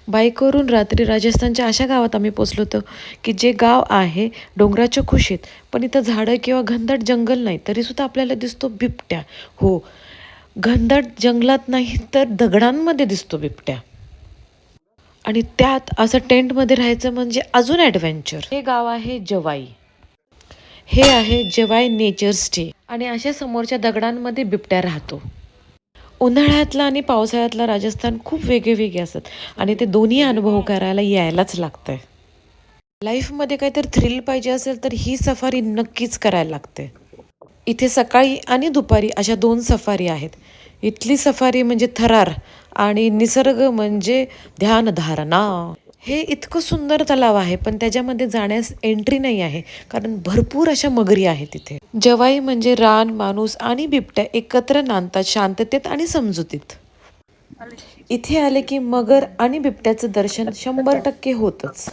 बाईकवरून रात्री राजस्थानच्या अशा गावात आम्ही पोचलो होतो की जे गाव आहे डोंगराच्या कुशीत, पण इथं झाडं किंवा घनदाट जंगल नाही, तरीसुद्धा आपल्याला दिसतो बिबट्या. हो, घनदाट जंगलात नाही तर दगडांमध्ये दिसतो बिबट्या. आणि त्यात असं टेंटमध्ये राहायचं म्हणजे अजून ॲडव्हेंचर. हे गाव आहे जवाई. हे आहे जवाई नेचर स्टे. आणि अशा समोरच्या दगडांमध्ये बिबट्या राहतो. उन्हाळ्यातला आणि पावसाळ्यातला राजस्थान खूप वेगळे वेगळे असतात आणि ते दोन्ही अनुभव करायला यायलाच लागतंय. लाईफमध्ये काहीतरी थ्रिल पाहिजे असेल तर ही सफारी नक्कीच करायला लागते. इथे सकाळी आणि दुपारी अशा 2 सफारी आहेत. इथली सफारी म्हणजे थरार आणि निसर्ग म्हणजे ध्यानधारणा. हे इतकं सुंदर तलाव आहे, पण त्याच्यामध्ये जाण्यास एंट्री नाही आहे, कारण भरपूर अशा मगरी आहेत तिथे. जवाई म्हणजे रान, माणूस आणि बिबट्या एकत्र नांदतात शांततेत आणि समजुतीत. इथे आले की मगर आणि बिबट्याचं दर्शन 100% होतच.